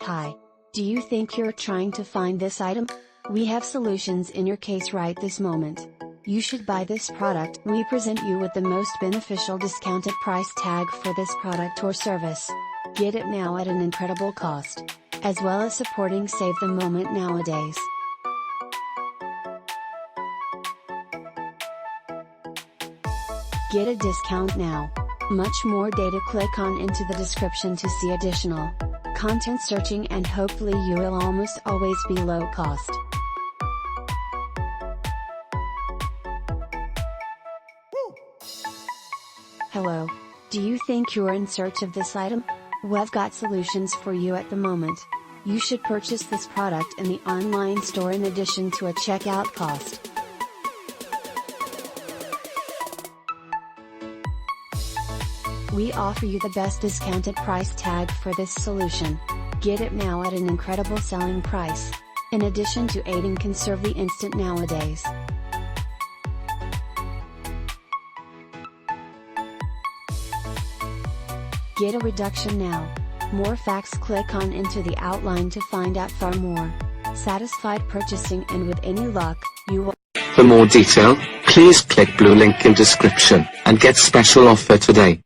Hi. Do you think you're trying to find this item? We have solutions in your case right this moment. You should buy this product. We present you with the most beneficial discounted price tag for this product or service. Get it now at an incredible cost. As well as supporting Save the Moment nowadays. Get a discount now. Much more data. Click on into the description to see additional content searching, and hopefully you will almost always be low cost. Hello. Do you think you're in search of this item? We've got solutions for you at the moment. You should purchase this product in the online store in addition to a checkout cost. We offer you the best discounted price tag for this solution. Get it now at an incredible selling price. In addition to aiding conserve the instant nowadays. Get a reduction now. More facts. Click on into the outline to find out far more. Satisfied purchasing, and with any luck, you will. For more detail, please click blue link in description and get special offer today.